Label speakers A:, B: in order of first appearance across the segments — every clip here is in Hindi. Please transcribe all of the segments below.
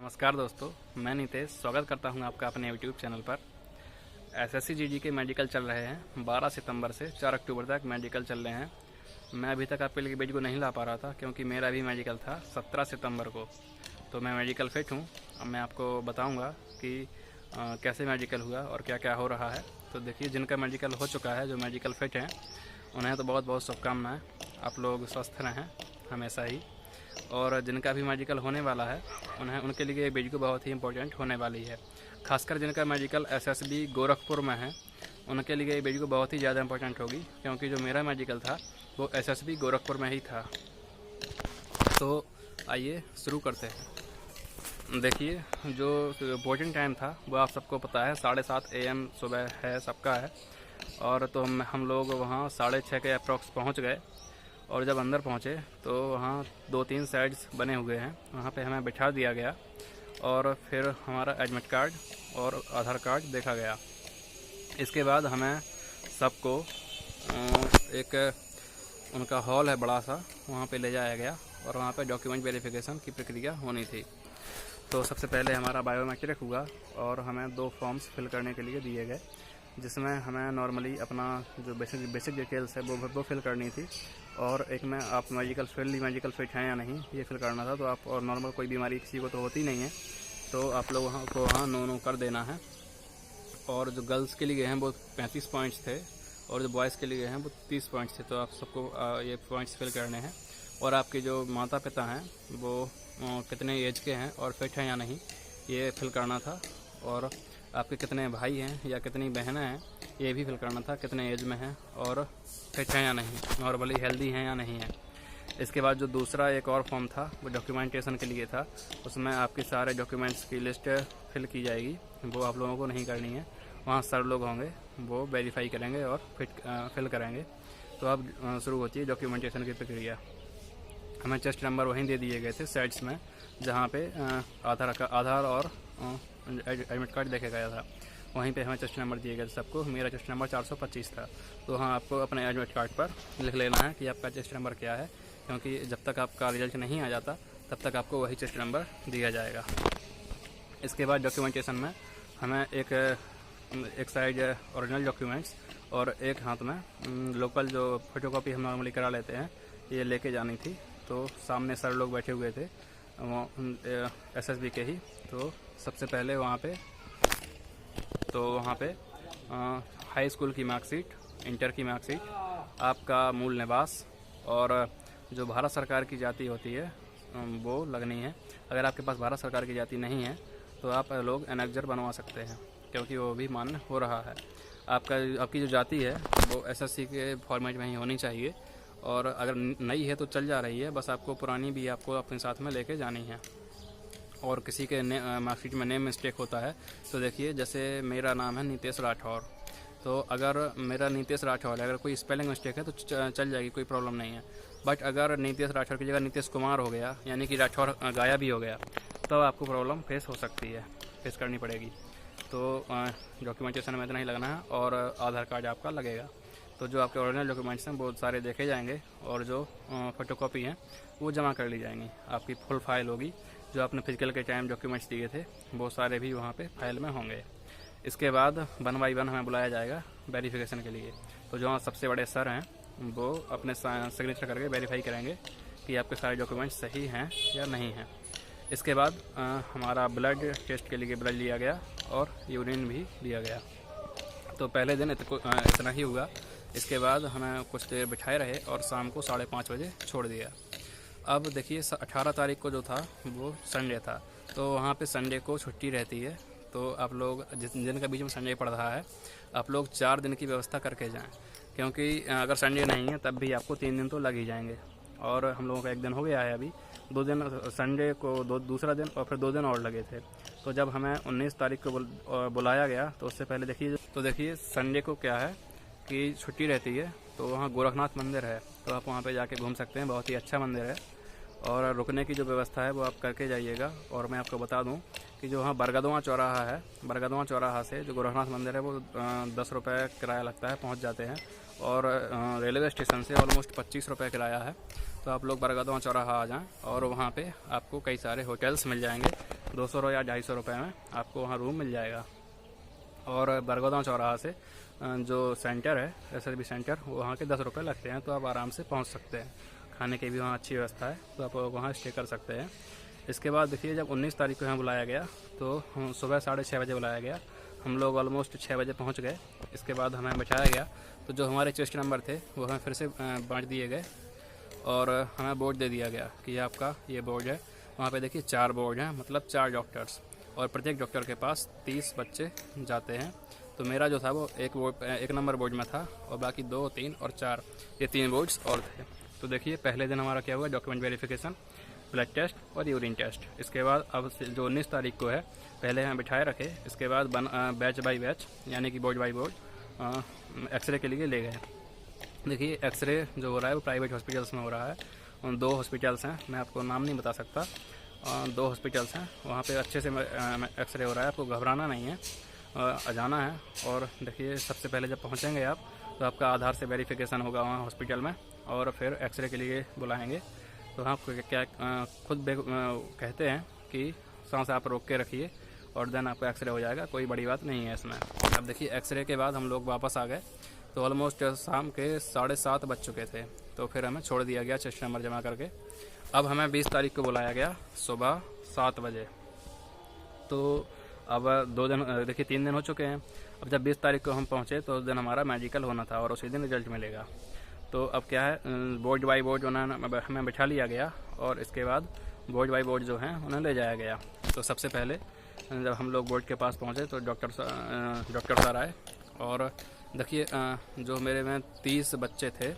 A: नमस्कार दोस्तों, मैं नितेश स्वागत करता हूं आपका अपने YouTube चैनल पर। एसएससी जीडी के मेडिकल चल रहे हैं। 12 सितंबर से 4 अक्टूबर तक मेडिकल चल रहे हैं। मैं अभी तक आपके लिए वीडियो को नहीं ला पा रहा था क्योंकि मेरा भी मेडिकल था 17 सितंबर को। तो मैं मेडिकल फिट हूं। अब मैं आपको बताऊंगा कि कैसे मेडिकल हुआ और क्या क्या हो रहा है। तो देखिए, जिनका मेडिकल हो चुका है, जो मेडिकल फिट हैं, उन्हें तो बहुत बहुत शुभकामनाएँ। आप लोग स्वस्थ रहें हमेशा ही। और जिनका भी मेडिकल होने वाला है, उनके लिए वीडियो बहुत ही इंपॉर्टेंट होने वाली है। खासकर जिनका मेडिकल एसएसबी गोरखपुर में है, उनके लिए वीडियो बहुत ही ज़्यादा इंपॉर्टेंट होगी, क्योंकि जो मेरा मेडिकल था वो एसएसबी गोरखपुर में ही था। तो आइए शुरू करते हैं। देखिए, जो बोर्डिंग टाइम था वो आप सबको पता है, 7:30 AM सुबह है, सबका है। और तो हम लोग वहाँ 6:30 के अप्रॉक्स पहुँच गए। और जब अंदर पहुँचे तो वहाँ 2-3 साइड्स बने हुए हैं, वहाँ पे हमें बिठा दिया गया। और फिर हमारा एडमिट कार्ड और आधार कार्ड देखा गया। इसके बाद हमें सबको एक उनका हॉल है बड़ा सा, वहाँ पे ले जाया गया और वहाँ पे डॉक्यूमेंट वेरिफिकेशन की प्रक्रिया होनी थी। तो सबसे पहले हमारा बायोमेट्रिक हुआ और हमें 2 फॉर्म्स फिल करने के लिए दिए गए, जिसमें हमें नॉर्मली अपना जो बेसिक डिटेल्स है वो फिल करनी थी। और एक में आप मेडिकल फिट हैं या नहीं, ये फिल करना था। तो आप, और नॉर्मल कोई बीमारी किसी को तो होती नहीं है, तो आप लोग वहाँ नो कर देना है। और जो गर्ल्स के लिए हैं वो 35 पॉइंट्स थे, और जो बॉयज़ के लिए हैं वो 30 पॉइंट्स थे। तो आप सबको ये पॉइंट्स फिल करने हैं। और आपके जो माता पिता हैं वो कितने एज के हैं और फिट हैं या नहीं, ये फिल करना था। और आपके कितने भाई हैं या कितनी बहनें हैं, ये भी फिल करना था, कितने एज में हैं और फिट हैं या नहीं, नॉर्मली हेल्दी हैं या नहीं है। इसके बाद जो दूसरा एक और फॉर्म था वो डॉक्यूमेंटेशन के लिए था। उसमें आपके सारे डॉक्यूमेंट्स की लिस्ट फिल की जाएगी, वो आप लोगों को नहीं करनी है। वहाँ सर लोग होंगे, वो वेरीफाई करेंगे और फिल करेंगे। तो अब शुरू होती है डॉक्यूमेंटेशन की प्रक्रिया। हमें चेस्ट नंबर वहीं दे दिए गए थे साइड्स में, जहाँ पे आधार और एडमिट कार्ड देखा गया था। वहीं पे हमें चेस्ट नंबर दिए गए थे सबको। मेरा चेस्ट नंबर 425 था। तो हाँ, आपको अपने एडमिट कार्ड पर लिख लेना है कि आपका चेस्ट नंबर क्या है, क्योंकि जब तक आपका रिजल्ट नहीं आ जाता तब तक आपको वही चेस्ट नंबर दिया जाएगा। इसके बाद डॉक्यूमेंटेशन में हमें एक साइड ओरिजिनल डॉक्यूमेंट्स और एक हाथ में लोकल जो फोटोकॉपी हम नॉर्मली करा लेते हैं, ये लेके जानी थी। तो सामने सर लोग बैठे हुए थे वो एसएसबी के ही। तो सबसे पहले वहाँ पे हाई स्कूल की मार्कशीट, इंटर की मार्कशीट, आपका मूल निवास और जो भारत सरकार की जाति होती है वो लगनी है। अगर आपके पास भारत सरकार की जाति नहीं है तो आप लोग एनेक्जर बनवा सकते हैं, क्योंकि वो भी मान्य हो रहा है। आपकी जो जाति है वो एसएससी के फॉर्मेट में ही होनी चाहिए। और अगर नई है तो चल जा रही है, बस आपको पुरानी भी आपको अपने साथ में लेके जानी है। और किसी के मार्कशीट में नेम मिस्टेक होता है, तो देखिए, जैसे मेरा नाम है नितेश राठौर, तो अगर मेरा नितेश राठौर है, अगर कोई स्पेलिंग मिस्टेक है तो चल जाएगी, कोई प्रॉब्लम नहीं है। बट अगर नितेश राठौर की जगह नितेश कुमार हो गया, यानी कि राठौर गायब भी हो गया, तो आपको प्रॉब्लम फेस करनी पड़ेगी। तो डॉक्यूमेंटेशन में इतना ही लगना है और आधार कार्ड आपका लगेगा। तो जो आपके ओरिजिनल डॉक्यूमेंट्स हैं बहुत सारे देखे जाएंगे, और जो फोटोकॉपी हैं वो जमा कर ली जाएंगी। आपकी फुल फाइल होगी, जो आपने फिजिकल के टाइम डॉक्यूमेंट्स दिए थे वो सारे भी वहाँ पे फाइल में होंगे। इसके बाद 1 बाई 1 हमें बुलाया जाएगा वेरिफिकेशन के लिए। तो जो सबसे बड़े सर हैं वो अपने सिग्नेचर करके वेरीफाई करेंगे कि आपके सारे डॉक्यूमेंट्स सही हैं या नहीं हैं। इसके बाद हमारा ब्लड टेस्ट के लिए ब्लड लिया गया और यूरिन भी लिया गया। तो पहले दिन इतना ही हुआ। इसके बाद हमें कुछ देर बिठाए रहे और शाम को 5:30 बजे छोड़ दिया। अब देखिए, 18 तारीख को जो था वो संडे था, तो वहाँ पे संडे को छुट्टी रहती है। तो आप लोग जिन का बीच में संडे पड़ रहा है, आप लोग 4 दिन की व्यवस्था करके जाएं, क्योंकि अगर संडे नहीं है तब भी आपको 3 दिन तो लग ही जाएंगे। और हम लोगों का 1 दिन हो गया है अभी, 2 दिन संडे को, दूसरा दिन और फिर 2 दिन और लगे थे। तो जब हमें 19 तारीख को बुलाया गया, तो उससे पहले देखिए संडे को क्या है कि छुट्टी रहती है। तो वहाँ गोरखनाथ मंदिर है, तो आप वहाँ पे जाके घूम सकते हैं, बहुत ही अच्छा मंदिर है। और रुकने की जो व्यवस्था है वो आप करके जाइएगा। और मैं आपको बता दूं कि जो वहाँ बरगदवा चौराहा है, बरगदवा चौराहा से जो गोरखनाथ मंदिर है वो 10 रुपये किराया लगता है, पहुँच जाते हैं। और रेलवे स्टेशन से ऑलमोस्ट 25 रुपये किराया है। तो आप लोग बरगदवा चौराहा आ जाएं और वहाँ पे आपको कई सारे होटल्स मिल जाएंगे, 200 या 250 रुपये में आपको वहाँ रूम मिल जाएगा। और बरगोदाम चौराहा से जो सेंटर है SSB सेंटर, वहाँ के 10 रुपये लगते हैं, तो आप आराम से पहुँच सकते हैं। खाने की भी वहाँ अच्छी व्यवस्था है, तो आप वहाँ स्टे कर सकते हैं। इसके बाद देखिए, जब 19 तारीख को यहाँ बुलाया गया तो सुबह 6:30 बजे बुलाया गया। हम लोग ऑलमोस्ट 6 बजे पहुँच गए। इसके बाद हमें बैठाया गया, तो जो हमारे चेस्ट नंबर थे वो हमें फिर से बांट दिए गए और हमें बोर्ड दे दिया गया कि आपका ये बोर्ड है। वहाँ पे देखिए 4 बोर्ड हैं, मतलब 4 डॉक्टर्स, और प्रत्येक डॉक्टर के पास 30 बच्चे जाते हैं। तो मेरा जो था वो एक नंबर बोर्ड में था, और बाकी 2, 3 और 4 ये 3 बोर्ड्स और थे। तो देखिए, पहले दिन हमारा क्या हुआ, डॉक्यूमेंट वेरिफिकेशन, ब्लड टेस्ट और यूरिन टेस्ट। इसके बाद अब जो 19 तारीख को है, पहले हमें बिठाए रखे। इसके बाद बैच बाई बैच, यानी कि बोर्ड बाई बोर्ड एक्सरे के लिए ले गए। देखिए, एक्सरे जो हो रहा है वो प्राइवेट हॉस्पिटल्स में हो रहा है। उन 2 हॉस्पिटल्स हैं, मैं आपको नाम नहीं बता सकता। 2 हॉस्पिटल्स हैं, वहाँ पे अच्छे से एक्सरे हो रहा है। आपको घबराना नहीं है, जाना है। और देखिए, सबसे पहले जब पहुँचेंगे आप, तो आपका आधार से वेरिफिकेशन होगा वहाँ हॉस्पिटल में, और फिर एक्सरे के लिए बुलाएंगे। तो हाँ, क्या खुद कहते हैं कि सांस आप रोक के रखिए और देन आपका एक्सरे हो जाएगा, कोई बड़ी बात नहीं है इसमें। अब देखिए, एक्सरे के बाद हम लोग वापस आ गए, तो ऑलमोस्ट शाम के 7:30 बज चुके थे। तो फिर हमें छोड़ दिया गया चेस्ट नंबर जमा करके। अब हमें 20 तारीख को बुलाया गया सुबह 7 बजे। तो अब 2 दिन, देखिए 3 दिन हो चुके हैं। अब जब 20 तारीख को हम पहुँचे तो उस दिन हमारा मेडिकल होना था और उसी दिन रिजल्ट मिलेगा। तो अब क्या है, बोर्ड बाई बोर्ड हमें बिठा लिया गया, और इसके बाद बोर्ड बाई बोर्ड जो हैं उन्हें ले जाया गया। तो सबसे पहले जब हम लोग बोर्ड के पास पहुँचे तो डॉक्टर सर आए, और देखिए, जो मेरे में 30 बच्चे थे,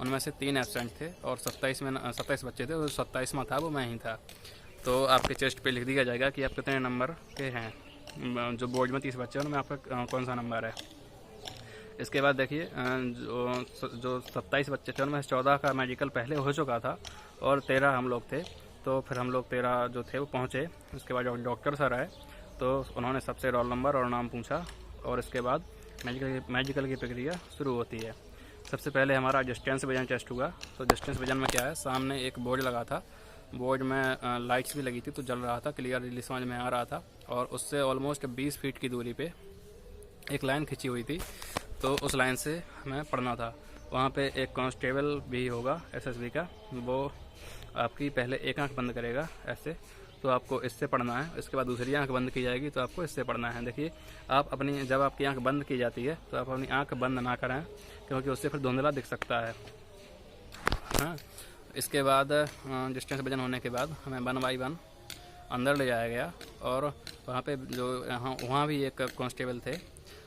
A: उनमें से 3 एब्सेंट थे, और 27 बच्चे थे, तो 27वां था वो मैं ही था। तो आपके चेस्ट पे लिख दिया जाएगा कि आप कितने नंबर के हैं। जो बोर्ड में 30 बच्चे हैं उनमें आपका कौन सा नंबर है। इसके बाद देखिए, जो 27 बच्चे थे उनमें 14 का मेडिकल पहले हो चुका था, और 13 हम लोग थे। तो फिर हम लोग 13 जो थे वो पहुँचे। उसके बाद डॉक्टर सर आए, तो उन्होंने सबसे रोल नंबर और नाम पूछा, और इसके बाद मेडिकल की प्रक्रिया शुरू होती है। सबसे पहले हमारा डिस्टेंस विजन टेस्ट हुआ। तो डिस्टेंस विजन में क्या है, सामने एक बोर्ड लगा था, बोर्ड में लाइट्स भी लगी थी, तो जल रहा था, क्लियरली समझ में आ रहा था। और उससे ऑलमोस्ट 20 फीट की दूरी पे एक लाइन खिंची हुई थी, तो उस लाइन से हमें पढ़ना था। वहाँ पे एक कांस्टेबल भी होगा SSB का, वो आपकी पहले एक आंख बंद करेगा ऐसे, तो आपको इससे पढ़ना है। इसके बाद दूसरी आंख बंद की जाएगी, तो आपको इससे पढ़ना है। देखिए, आप जब आपकी आंख बंद की जाती है तो आप अपनी आंख बंद ना करें, क्योंकि उससे फिर धुंधला दिख सकता है। हाँ, इसके बाद डिस्टेंस विजन होने के बाद हमें 1 बाई 1 अंदर ले जाया गया, और वहाँ पे जो वहाँ भी एक कांस्टेबल थे,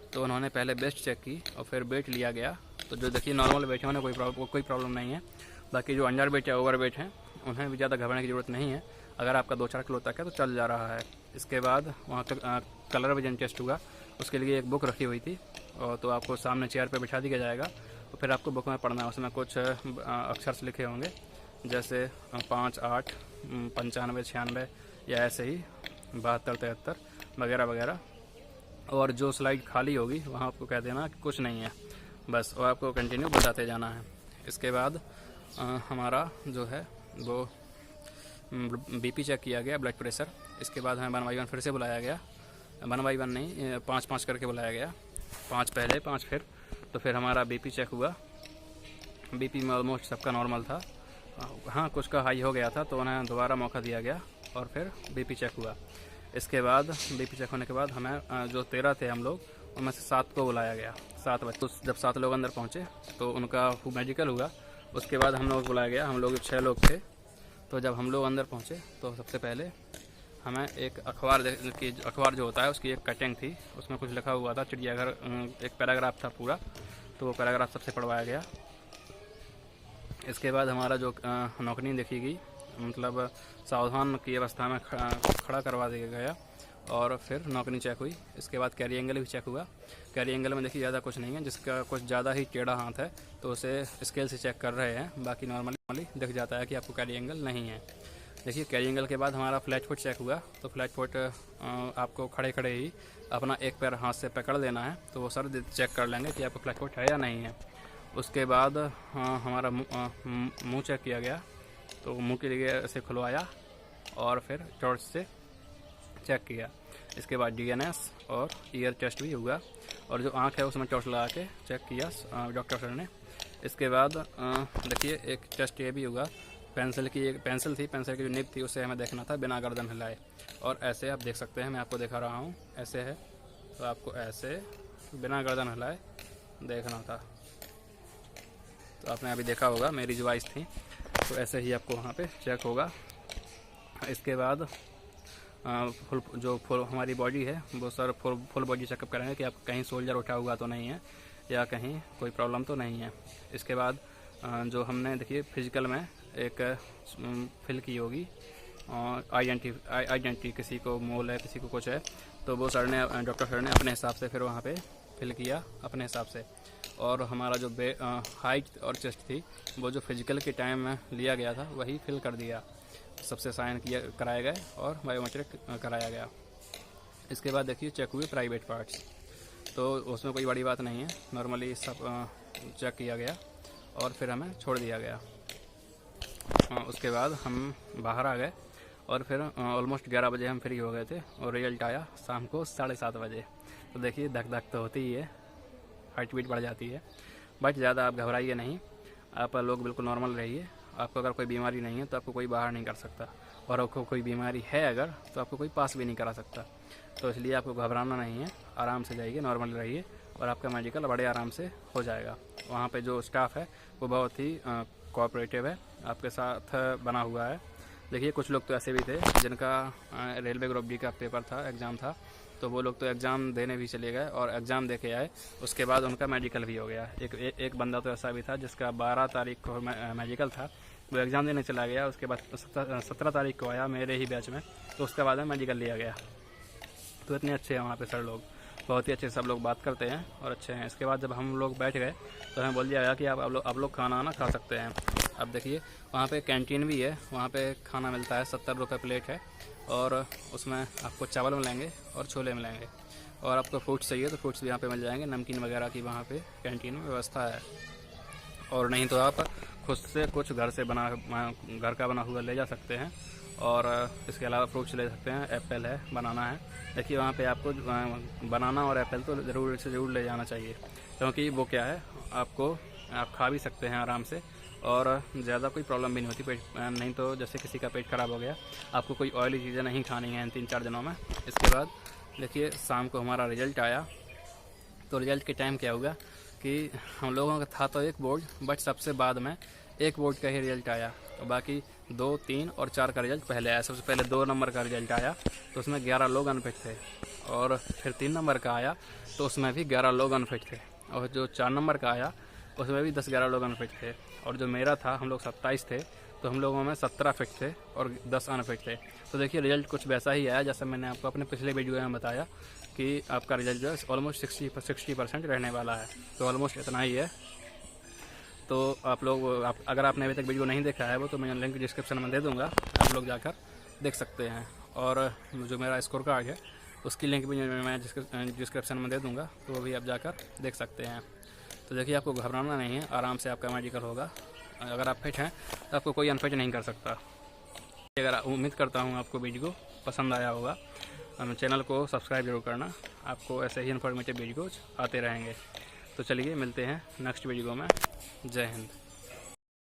A: तो उन्होंने पहले बेस्ट चेक की और फिर वेट लिया गया। तो जो देखिए, नॉर्मल वेट है उन्हें कोई प्रॉब्लम नहीं है। बाकी जो अंडर वेट या ओवर वेट हैं उन्हें भी ज़्यादा घबराने की ज़रूरत नहीं है। अगर आपका 2-4 किलो तक है तो चल जा रहा है। इसके बाद वहाँ का कलर विजन टेस्ट हुआ, उसके लिए एक बुक रखी हुई थी, और तो आपको सामने चेयर पे बिठा दिया जाएगा, तो फिर आपको बुक में पढ़ना है। उसमें कुछ अक्षर लिखे होंगे, जैसे 5, 8, 95, 96 या ऐसे ही 72, 73 वगैरह वगैरह। और जो स्लाइड खाली होगी वहाँ आपको कह देना कि कुछ नहीं है बस, और आपको कंटिन्यू बताते जाना है। इसके बाद हमारा जो है वो BP चेक किया गया, ब्लड प्रेशर। इसके बाद हमें 1 बाई 1 फिर से बुलाया गया। 1 बाई 1 नहीं, 5-5 करके बुलाया गया, 5 पहले 5 फिर। तो फिर हमारा BP चेक हुआ। BP में ऑलमोस्ट सबका नॉर्मल था, हाँ कुछ का हाई हो गया था, तो उन्हें दोबारा मौका दिया गया और फिर BP चेक हुआ। इसके बाद BP चेक होने के बाद हमें जो 13 थे हम लोग, उनमें से 7 को बुलाया गया, 7 बजे। तो जब 7 लोग अंदर पहुँचे तो उनका मेडिकल हुआ। उसके बाद हम लोग बुलाया गया, हम लोग 6 लोग थे। तो जब हम लोग अंदर पहुँचे तो सबसे पहले हमें एक अखबार जो होता है उसकी एक कटिंग थी, उसमें कुछ लिखा हुआ था चिड़ियाघर, एक पैराग्राफ था पूरा, तो वो पैराग्राफ सबसे पढ़वाया गया। इसके बाद हमारा जो नौकरी देखी गई, मतलब सावधान की अवस्था में खड़ा करवा दिया गया, और फिर नौकरी चेक हुई। इसके बाद कैरी एंगल भी चेक हुआ। कैरी एंगल में देखिए ज़्यादा कुछ नहीं है, जिसका कुछ ज़्यादा ही टेढ़ा हाथ है तो उसे स्केल से चेक कर रहे हैं, बाकी नॉर्मली दिख जाता है कि आपको कैरी एंगल नहीं है। देखिए, कैरी एंगल के बाद हमारा फ्लैट फुट चेक हुआ। तो फ्लैट फुट आपको खड़े खड़े ही अपना एक पैर हाथ से पकड़ लेना है, तो वो सर चेक कर लेंगे कि आपको फ्लैट फुट है या नहीं है। उसके बाद हमारा मुँह चेक किया गया, तो मुँह के लिए ऐसे खुलवाया और फिर टॉर्च से चेक किया। इसके बाद डीएनएस और ईयर टेस्ट भी हुआ, और जो आँख है उसमें टॉर्च लगा के चेक किया डॉक्टर सर ने। इसके बाद देखिए एक टेस्ट ये भी हुआ, पेंसिल की एक पेंसिल थी, पेंसिल की जो निब थी उसे हमें देखना था बिना गर्दन हिलाए। और ऐसे आप देख सकते हैं, मैं आपको दिखा रहा हूँ, ऐसे है तो आपको ऐसे बिना गर्दन हिलाए देखना था। तो आपने अभी देखा होगा मेरी जो आइज़ थी, तो ऐसे ही आपको वहाँ पे चेक होगा। इसके बाद फुल हमारी बॉडी है वो सर फुल बॉडी चेकअप करेंगे कि आप कहीं शोल्डर उठा हुआ तो नहीं है या कहीं कोई प्रॉब्लम तो नहीं है। इसके बाद जो हमने देखिए फिजिकल में एक फिल की होगी आइडेंटिटी, किसी को मोल है किसी को कुछ है, तो वो सर ने डॉक्टर सर ने अपने हिसाब से फिर वहाँ पे फिल किया अपने हिसाब से। और हमारा जो हाइट और चेस्ट थी वो जो फिजिकल के टाइम में लिया गया था वही फिल कर दिया, सबसे साइन कराए गए और बायोमेट्रिक कराया गया। इसके बाद देखिए चेक हुए प्राइवेट पार्ट्स, तो उसमें कोई बड़ी बात नहीं है, नॉर्मली सब चेक किया गया और फिर हमें छोड़ दिया गया। उसके बाद हम बाहर आ गए और फिर ऑलमोस्ट 11 बजे हम फ्री हो गए थे और रिजल्ट आया शाम को 7:30 बजे। तो देखिए धक धक तो होती ही है, हार्ट बीट बढ़ जाती है, बट ज़्यादा आप घबराइए नहीं, आप लोग बिल्कुल नॉर्मल रहिए। आपको अगर कोई बीमारी नहीं है तो आपको कोई बाहर नहीं कर सकता, और आपको कोई बीमारी है अगर तो आपको कोई पास भी नहीं करा सकता। तो इसलिए आपको घबराना नहीं है, आराम से जाइए, नॉर्मल रहिए और आपका मेडिकल बड़े आराम से हो जाएगा। वहाँ पे जो स्टाफ है वो बहुत ही कोऑपरेटिव है, आपके साथ बना हुआ है। देखिए कुछ लोग तो ऐसे भी थे जिनका रेलवे ग्रुप डी का पेपर था, एग्ज़ाम था, तो वो लोग तो एग्ज़ाम देने भी चले गए और एग्ज़ाम दे के आए, उसके बाद उनका मेडिकल भी हो गया। एक बंदा तो ऐसा भी था जिसका 12 तारीख को मेडिकल था, वो एग्ज़ाम देने चला गया, उसके बाद 17 तारीख को आया मेरे ही बैच में, तो उसके बाद में मेडिकल लिया गया। तो इतने अच्छे हैं वहाँ पे सर लोग, बहुत ही अच्छे सब लोग बात करते हैं और अच्छे हैं। इसके बाद जब हम लोग बैठ गए तो हमें बोल दिया गया कि आप लोग खाना ना खा सकते हैं। अब देखिए वहाँ पे कैंटीन भी है, वहाँ पे खाना मिलता है, 70 रुपये प्लेट है, और उसमें आपको चावल मिलेंगे और छोले मिलेंगे, और आपको फ्रूट्स चाहिए तो फ्रूट्स भी यहाँ पे मिल जाएंगे, नमकीन वगैरह की वहाँ पे कैंटीन में व्यवस्था है। और नहीं तो आप खुद से कुछ घर का बना हुआ ले जा सकते हैं, और इसके अलावा फ्रूट्स ले सकते हैं, एप्पल है, बनाना है। देखिए वहाँ पे आपको बनाना और एप्पल तो ज़रूर ले जाना चाहिए, क्योंकि वो क्या है आप खा भी सकते हैं आराम से, और ज़्यादा कोई प्रॉब्लम भी नहीं होती पेट, नहीं तो जैसे किसी का पेट ख़राब हो गया, आपको कोई ऑयली चीज़ें नहीं खानी हैं इन 3-4 दिनों में। इसके बाद देखिए शाम को हमारा रिज़ल्ट आया, तो रिज़ल्ट के टाइम क्या हुआ कि हम लोगों का था तो एक बोर्ड, बट सबसे बाद में एक बोर्ड का ही रिज़ल्ट आया, तो बाकी 2, 3 और 4 का रिज़ल्ट पहले आया। सबसे पहले 2 नंबर का रिज़ल्ट आया तो उसमें 11 लोग अनफिट थे, और फिर 3 नंबर का आया तो उसमें भी 11 लोग अनफिट थे, और जो 4 नंबर का आया उसमें भी 10-11 लोग अनफिट थे, और जो मेरा था हम लोग 27 थे, तो हम लोगों में 17 फिट थे और 10 अनफिट थे। तो देखिए रिज़ल्ट कुछ वैसा ही आया जैसे मैंने आपको अपने पिछले वीडियो में बताया कि आपका रिज़ल्ट जो है ऑलमोस्ट 60% रहने वाला है, तो ऑलमोस्ट इतना ही है। तो अगर आपने अभी तक वीडियो नहीं देखा है वो तो मैं लिंक डिस्क्रिप्शन में दे दूँगा, आप लोग जाकर देख सकते हैं। और जो मेरा स्कोर कार्ड है उसकी लिंक भी मैं डिस्क्रिप्शन में दे दूँगा, तो वो भी आप जाकर देख सकते हैं। तो देखिए आपको घबराना नहीं है, आराम से आपका मेडिकल होगा। अगर आप फिट हैं तो आपको कोई अनफिट नहीं कर सकता। अगर उम्मीद करता हूँ आपको वीडियो पसंद आया होगा, चैनल को सब्सक्राइब जरूर करना, आपको ऐसे ही इन्फॉर्मेटिव वीडियोज़ आते रहेंगे। तो चलिए मिलते हैं नेक्स्ट वीडियो में। जय हिंद।